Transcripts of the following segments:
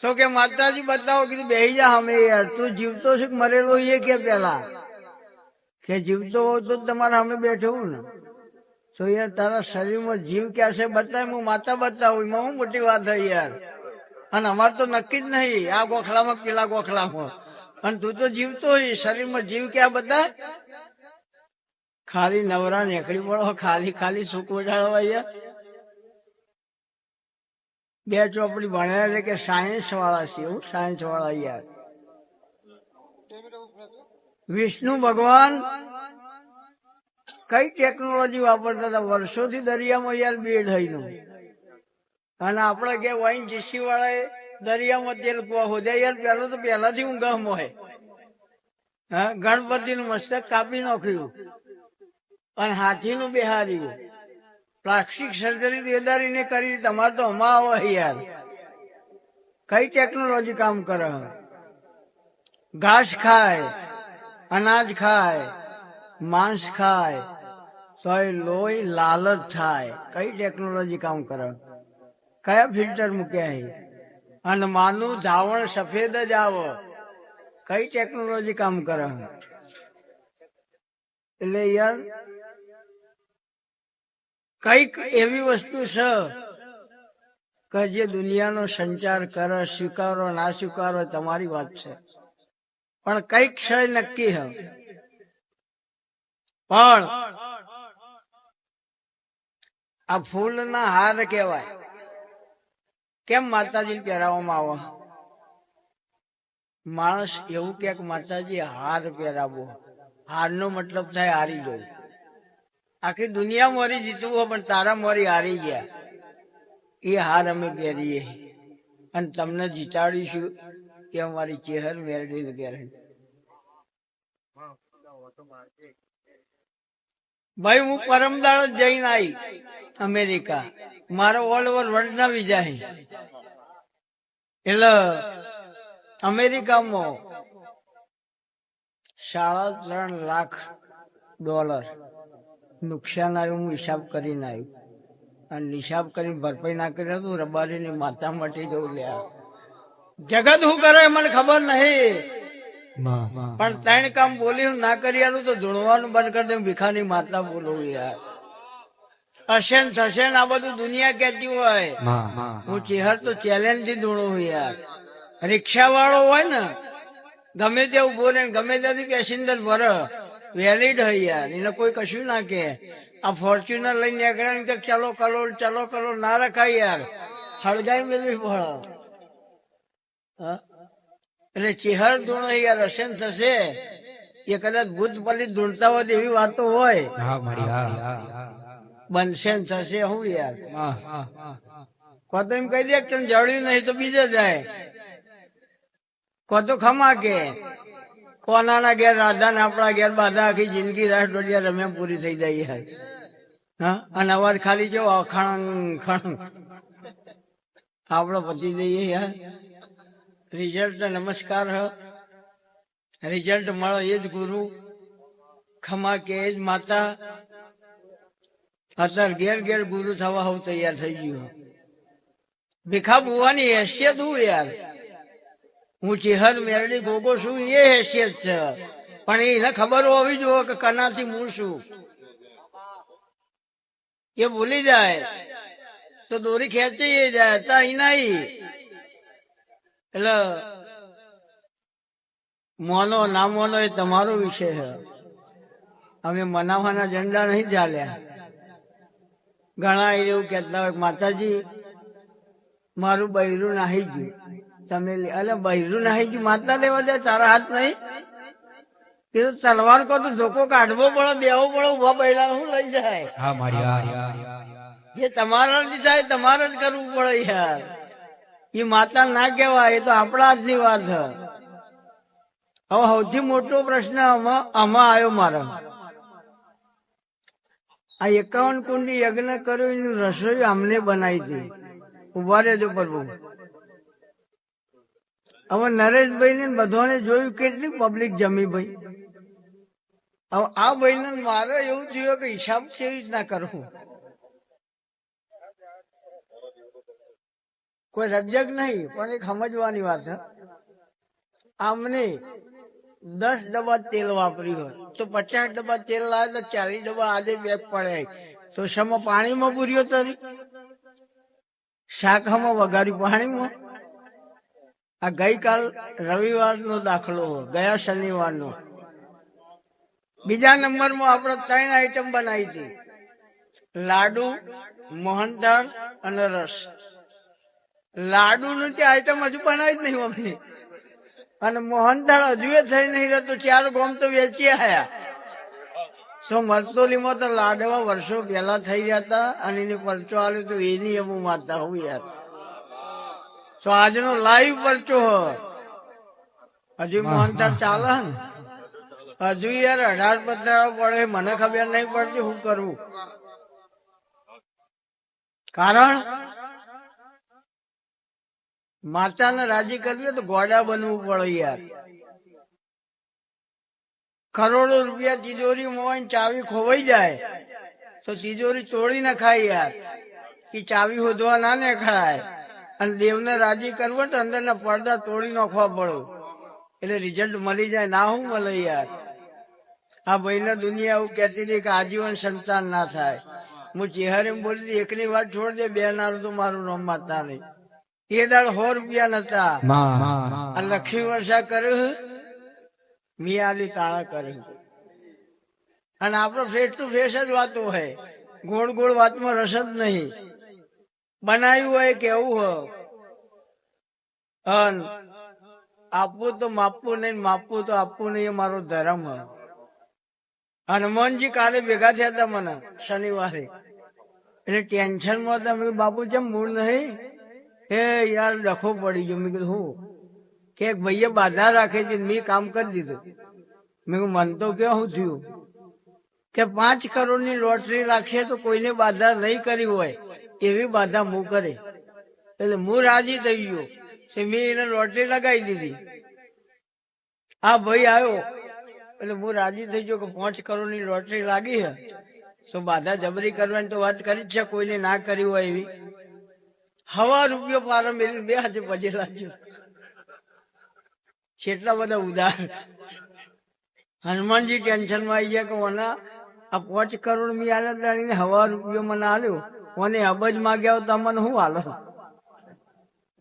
તો કે માતાજી બતાવો, કીધું બેહી જા અમે. યાર તું જીવતો છે કે મરેલો એ કે પેલા કે જીવતો હોવ તો તમારા અમે બેઠો હું ને. તો યાર તારા શરીરમાં જીવ ક્યાં છે બતાય, હું માતા બતાવું, એમાં હું મોટી વાત થઈ યાર. અને અમારે તો નક્કી જ નહીં આ ગોખલામાં પેલા ગોખલામાં. અને તું તો જીવતો હોય, શરીરમાં જીવ ક્યાં બતાય. ખાલી નવરા નીકળી પડો, ખાલી ખાલી સુખ વડાડવા યાર. બે ચોપડી ભણ્યા છે કે સાયન્સ વાળા છે, એવું સાયન્સ વાળા યાર. વિષ્ણુ ભગવાન કઈ ટેકનોલોજી વાપરતા હતા વર્ષોથી દરિયામાં યાર બેડ હઈનું. અને આપડે કે વાઈન જીસી વાળા દરિયામાં તેલ હોદ્યા યાર. પેલો તો પહેલાથી ઊંઘામ હોય. હા, ગણપતિ નું મસ્તક કાપી નાખ્યું અને હાથી નું બેહાર્યું. પ્લાસ્ટિક સર્જરી વેદારીને કરી, તમારે તો હમા આવે યાર. કઈ ટેકનોલોજી કામ કરે. ઘાસ ખાય, અનાજ ખાય, માંસ ખાય, તો લોહી લાલ જ થાય. કઈ ટેકનોલોજી કામ કરે. કયા ફિલ્ટર મૂક્યા. અને માનું ધાવણ સફેદ જ આવે. કઈ ટેકનોલોજી કામ કરે. એટલે યાર કઈક એવી વસ્તુ છે કે જે દુનિયાનો સંચાર કરે. સ્વીકારો ના સ્વીકારો તમારી વાત છે, પણ કઈક છે નક્કી છે. પણ આ ફૂલના હાર કહેવાય. કેમ માતાજી પહેરાવવામાં આવે. માણસ એવું કે માતાજી હાર પહેરાવો. હારનો મતલબ થાય હારી જવું. આખી દુનિયા મારી જીતવું હોય પણ તારા મારી હારી ગયા. એ હાર અમે પહેરીએ અને તમને જીતાડીશું કે અમારી ચેહર મેરડીને પહેરે. ભાઈ હું પરમદાળ જઈને આવી અમેરિકા. મારો ઓલ ઓવર વર્લ્ડ ના વિઝા છે. એટલે અમેરિકામાં $3.5 લાખ નુકસાન આવ્યું. હું હિસાબ કરીને આવ્યું અને હિસાબ કરીને ભરપાઈ ના કરી હતું. રબારીની માતા માટે જવું લ્યા. જગત શું કરે મને ખબર નહીં, પણ 3 કામ બોલી ના કરી આલું તો ધૂણવાનું બંધ કરી દે. ભીખાની માતા બોલવું યાર. હશે ને થશે ને આ બધું દુનિયા કહેતી હોય. હું ચેહર તો ચેલેન્જ થી ધૂણું યાર. રિક્ષા વાળો હોય ને ગમે તેવું બોલે, ગમે ત્યાંથી પેસેન્જર ભરે, વેલિડ હોય યાર. એને કોઈ કશું ના કે. આ ફોર્ચ્યુનર લઈને નીકળ્યા કે ચલો કરોડ ચલો કરોડ ના રખાય યાર. હળગાઈ મેળવી પડે. એટલે ચેહર ધૂણો યાર. હશે ને થશે એ કદાચ ભૂત પલિત ધૂણતા હોય એવી વાતો હોય. બનશે ને થશે હું યાર. કો તો એમ કહી દે કે જડ્યું નહીં તો બીજે જાય. કો તો ખમા કે કોનાના ઘેર રાધા ને આપણા ઘેર બાધા. આખી જિંદગી રાસ ડોડિયા રમ્યા પૂરી થઈ જાય યાર. હા, અને અવાજ ખાલી જો ખણ ખણ આપડે પતી જઈએ યાર. રિઝલ્ટ નમસ્કાર હ. રિઝલ્ટ મળે એ જ ગુરુ, ખમા કે એ જ માતા. અત્યારે ઘેર ઘેર ગુરુ થવા હું તૈયાર થઈ ગયું. ભીખા બુવાની હેસિયત હું યાર. હું ચેહર મેરડી ગોગો છું એ હેસિયત છે, પણ એને ખબર હોવી જોઈએ કે કનાથી હું છું. એ ભૂલી જાય તો દોરી ખેંચી જાય તો અહીં નહીં. એટલે મોનો ના મોનો એ તમારો વિષય છે. અમે મનાવવાના ઝંડા નહીં ચાલ્યા. ઘણા એવું કહેતા હોય માતાજી મારું બૈરું નાહી ગયું. તમે અલે બૈરું નાહી ગયું માતા લેવા દે, તારા હાથ નહીં. એ તો તલવાર કો તો ધોકો કાઢવો પડે, દેવો પડે. ઉભા બૈરા શું લઈ જાય. જે તમારા જ થાય તમારે જ કરવું પડે યાર. એ માતા ના કહેવાય, એ તો આપણા જ ની વાત છે. હવે સૌથી મોટો પ્રશ્ન આમાં આવ્યો મારો. આ 51 કુંડી યજ્ઞ કર્યો એની રસોઈ અમને બનાવી હતી. ઉભા રહેજો પ્રભુ. હવે નરેશભાઈ ને બધાને જોયું કેટલી પબ્લિક જમી ભાઈ. હવે આ ભાઈ ને મારે એવું થયું કે હિસાબ કેવી રીતના કરવું. કોઈ રજક નહીં, પણ એક સમજવાની વાત છે. આમને 10 ડબ્બા તેલ વાપર્યું હોય તો 50 ડબ્બા તેલ લાવે તો 40 ડબ્બા આજે બેગ પડે તો શામાં પાણીમાં પૂર્યો તરી, શાખામાં વઘાર્યું પાણીમાં. આ ગઈકાલ રવિવારનો દાખલો, ગયા શનિવારનો. બીજા નંબરમાં આપણે 3 આઈટમ બનાવી હતી, લાડુ, મોહનથાળ અને રસ. લાડુ નું તે આઈટમ હજુ બનાવી જ નહીં અમને, અને મોહનથાળ હજુ એ થઈ નહીં રહેતો. 4 ગોમ તો વેચી આયા. તો મરતોલીમાં તો લાડવા વર્ષો પહેલા થઈ ગયા હતા, અને એની પરચો આવ્યો તો એની હું માનતા હોઉં યાર. તો આજનો લાઈવ પરચો હજુ મોહનથાળ ચાલે ને, હજુ યાર 18 પતરાઓ પડે, મને ખબર નહીં પડતી શું કરવું. કારણ માતાને રાજી કરવી તો ગોડા બનવું પડે યાર. કરોડો રૂપિયા તિજોરીમાં હોય ને ચાવી ખોવાઈ જાય તો તિજોરી તોડી ના ખાય યાર, કે ચાવી શોધવા ના ને ખાય. અને દેવને રાજી કરવો તો અંદરના પડદા તોડી નાખવા પડે, એટલે રિઝલ્ટ મળી જાય. ના હું મળે યાર. આ ભાઈને દુનિયા એવું કહેતી હતી કે આજીવન સંતાન ના થાય. હું ચેહરે બોલી એકની વાત છોડ દે, બે નારું તો મારું નામ માતા નહીં. એ દાડ 100 રૂપિયા નતા, આ લક્ષ્મી વર્ષા કર્યું, મિયાલી તાળા કર્યું. અને આપડે ફેસ ટુ ફેસ જ વાતો હોય, ગોળ ગોળ વાતમાં રસ જ નહીં. બનાવ્યું હોય કેવું હોય, આપવું તો માપવું નહીં, માપવું તો આપવું નહીં, એ મારો ધર્મ હોય. હનુમાનજી કાલે ભેગા થયા હતા મને શનિવારે, એટલે ટેન્શનમાં હતા. મેં બાપુ જેમ મૂળ નહીં, એ યાર ડખો પડી ગયો. મેં કીધું હું કે ભાઈએ બાધા રાખે છે, મેં કામ કરી દીધું. મેં મન તો કેવું થયું કે 5 કરોડની લોટરી રાખશે તો કોઈને બાધા નહીં કરી હોય એવી બાધા હું કરે. એટલે હું રાજી થઈ ગયો કે મેં એને લોટરી લગાવી દીધી. આ ભાઈ આવ્યો એટલે હું રાજી થઈ ગયો કે 5 કરોડની લોટરી લાગી છે તો બાધા જબરી કરવાની તો વાત કરી જ છે, કોઈને ના કરી હોય એવી. 1,000 રૂપિયો પારો મેળવી 2 હાથે પજે લાગ્યો. કેટલા બધા ઉદાહરણ. હનુમાનજી ટેન્શનમાં આવી ગયા કે ઓના આ 5 કરોડ મેં આલ્યા દાડીને 1,000 રૂપિયો મને આલ્યો, ઓને અબજ માગ્યા તો મને શું હાલો.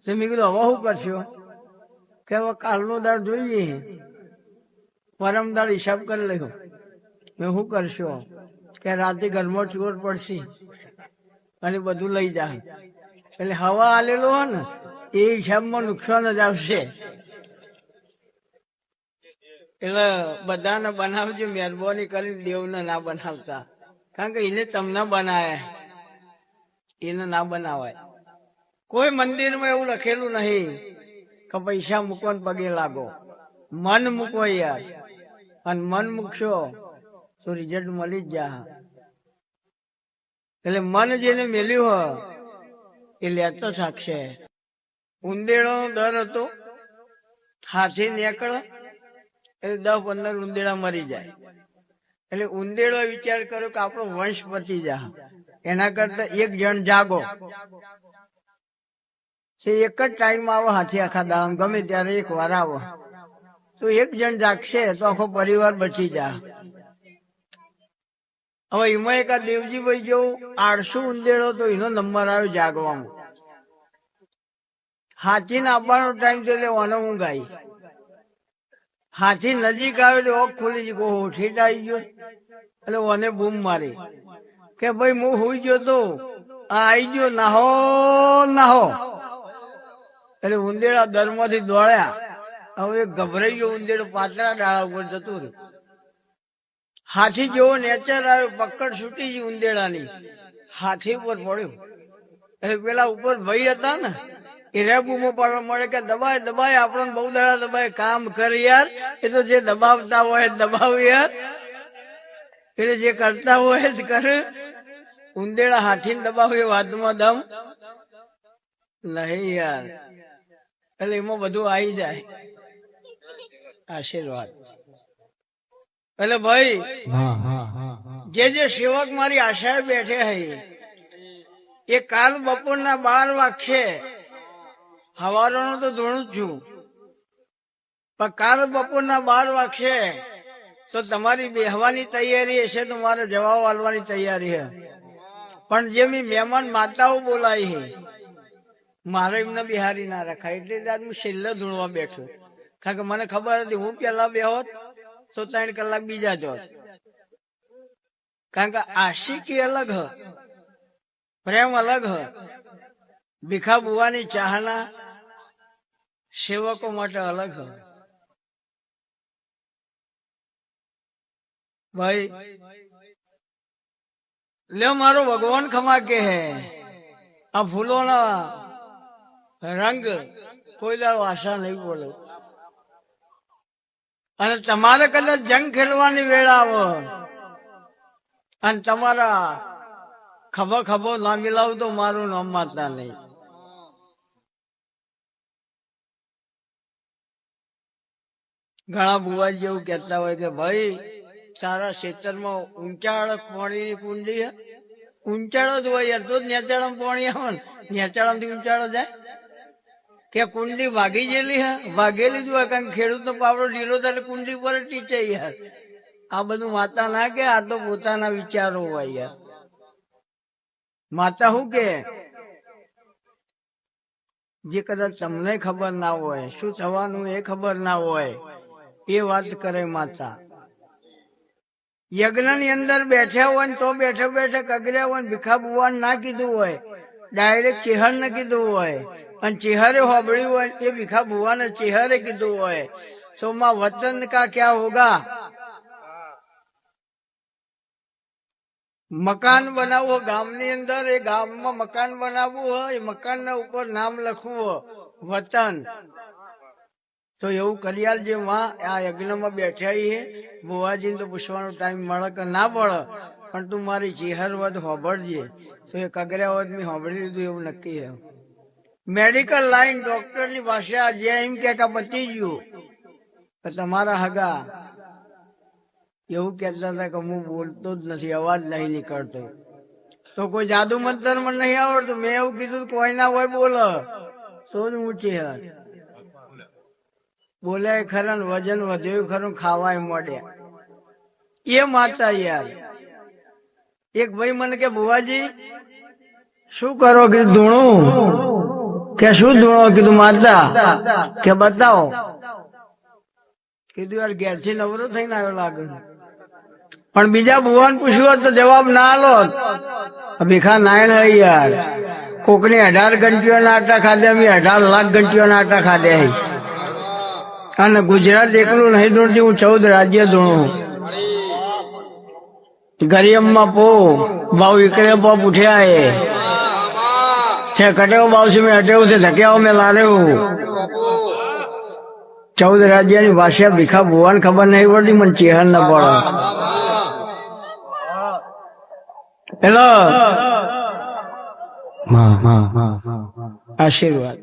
તો મેં કીધું હવે શું કરશો કે હવે કાલનો દાડ જોઈએ, પરમ દાડ હિસાબ કરી લખ્યો. મેં શું કરશો કે રાતે ઘરમાં ચોર પડશે અને બધું લઈ જાય. એટલે હવા આલેલો હોય ને એ હિસાબમાં નુકસાન જ આવશે. એટલે બધાને બનાવજો, મહેરબાની કરી દેવને ના બનાવતા, કારણ કે એને તમને બનાવ્યા, એને ના બનાવાય. કોઈ મંદિરમાં એવું લખેલું નહીં કે પૈસા મૂકો ને પગે લાગો. મન મૂકો યાર, અને મન મૂકશો તો રિઝલ્ટ મળી જ જા. એટલે મન જેને મેલ્યું હોય એ લેતો થાકશે. ઉંદેડો નો દર હતો, હાથી નીકળે એટલે 10-15 ઉંદેડા મરી જાય. એટલે ઉંદેડો વિચાર કર્યો કે આપણો વંશ પતી જા, એના કરતા એક જણ જાગો. એક જ ટાઈમ આવો હાથી આખા દામ, ગમે ત્યારે એક વાર આવો તો એક જણ જાગશે તો આખો પરિવાર બચી જા. હવે એમાં એક આ દેવજીભાઈ જેવું 800 ઉંદેડો તો એનો નંબર આવ્યો જાગવામાં. હાથી ને આવવાનો ટાઈમ તો એટલે ઓને ઊંઘ આવી. હાથી નજીક આવ્યો એટલે ઓખ ખુલી ગઈ, ઓહો ઠીટ આવી ગયો. એટલે ઓને બૂમ મારી કે ભાઈ હું હોઈ ગયો તો આ આવી ગયો, નાહો નાહો. એટલે ઉંદેડા દરમાંથી દોડ્યા. હવે ગભરાઈ ગયો ઉંદેડો, પાતળા ડાળા ઉપર જતો રહ્યો. હાથી જેવો નેચર આવ્યો, પકડ છૂટી ગઈ ઉંદેડાની, હાથી ઉપર પડ્યો. એટલે પેલા ઉપર ભાઈ હતા ને એ રેબુમો પાડવા મળે કે દબાય દબાય, આપણને બહુ દાડા દબાય, કામ કર યાર. એ તો જે દબાવતા હોય દબાવ યાર, એટલે જે કરતા હોય જ કરે. ઉંદેડા હાથીને દબાવે વાતમાં દમ નહીં યાર. એટલે એમાં બધું આવી જાય આશીર્વાદ. એટલે ભાઈ જે સેવક મારી આશાએ બેઠે હૈ એ કાલ બપોરના 12 વાગશે હવારોનું તો ધોણું જ છું, પણ કાલ બપોરના 12 વાગશે તો તમારી બેહવાની તૈયારી હશે તો મારે જવાબ આપવાની તૈયારી છે. પણ જે મેં મહેમાન માતાઓ બોલાવી છે મારે એમને બિહારી ના રખાય, એટલે આજ હું છેલ્લે ધૂણવા બેઠો. કારણ કે મને ખબર હતી હું પેલા બેહોત તો 3 કલાક બીજા જોત. કારણ કે આશિકી અલગ હ, પ્રેમ અલગ હ. ભીખા બુવાની ચાહના સેવકો માટે અલગ હ. ભાઈ લે મારો ભગવાન ખમા કે હે આ ફૂલોના રંગ કોઈ દાડો આશા નહીં બોલે. અને તમારે કદાચ જંગ ખેલવાની વેળ આવે અને તમારા ખભો ખભો ના મિલાવ તો મારું નામ માતા નહીં. ઘણા બુવા જેવું કહેતા હોય કે ભાઈ તારા ક્ષેત્રમાં ઊંચાળ પાણીની કુંડી હે. ઊંચાળો જ હોય યાર, તો જ નેચાળામાં પાણી આવે ને. નેચાળામાં થી ઊંચાળો જાય કે કુંડી ભાગી ગયેલી હે? ભાગેલી જ હોય, કારણ ખેડૂતનો પાવડો ઢીલો થાય કુંડી પર ટીચે યાર. આ બધું માતા ના કે, આ તો પોતાના વિચારો હોય યાર. માતા શું કે જે કદાચ તમને ખબર ના હોય, શું થવાનું એ ખબર ના હોય, એ વાત કરે માતા. યજ્ઞ ની અંદર બેઠા હોય ને તો બેઠે બેઠે કગર્યા હોય, ભીખા બુવાન ના કીધું હોય, ડાયરેક્ટ ચેહર ને કીધું હોય, અને ચેહરે હોબળ્યું હોય એ ભીખા બુવાને ચેહરે કીધું હોય તો માં વતન કા ક્યાં હોગા. મકાન બનાવવું ગામની અંદર, એ ગામમાં મકાન બનાવવું હોય, એ મકાન ના ઉપર નામ લખવું હોય વતન. તો એવું કરિયાલ જે માં આ યજ્ઞમાં બેઠા છે, બુવાજીને તો પૂછવાનો ટાઈમ મળે કે ના મળે, પણ તું મારી ચેહર વધ હોબળજે. તો એ કગર્યા વધ મેં હોબળી લીધું એવું નક્કી છે. મેડિકલ લાઈન ડોક્ટર ની ભાષા જે એમ કે પતી ગયું, તમારા હગા એવું કહેતા હતા કે હું બોલતો જ નથી, અવાજ નહીં નીકળતો. તો કોઈ જાદુ મંતર મને નહીં આવડતું. મેં એવું કીધું કોઈ ના હોય બોલો તો જ ઊંચી યાર બોલ્યા ખરા ને વજન વધ્યું ખરું, ખાવાય મળ્યા એ માતા યાર. એક ભાઈ મને કે બુવાજી શું કરો? કીધું ધૂણું. કે શું ધૂણો? કીધું માતા. કે બતાવો. કીધું યાર ઘેરથી નવરો થઈને આવ્યો લાગે. પણ બીજા ભુવાન પૂછ્યું હોત તો જવાબ ના આલો. ભીખા નાયણ હે યાર. કોકની 18 ઘંટીઓના આટા ખાધે, અમે 18 લાખ ઘંટીઓના આટા ખાધે. અને ગુજરાત એકલું નહીં ધૂણતી, હું 14 રાજ્ય ધૂણું. ગરિયમમાં પો ભાવ વિકળે બાપ ઉઠ્યા છે કટેવો ભાવ છે મેં હટેવું છે ધક્યાઓ મેં લારેવું. 14 રાજ્યની ભાષા ભીખા ભુવાન ખબર નહીં પડતી, મને ચેહર ન પડે. હેલો આશીર્વાદ.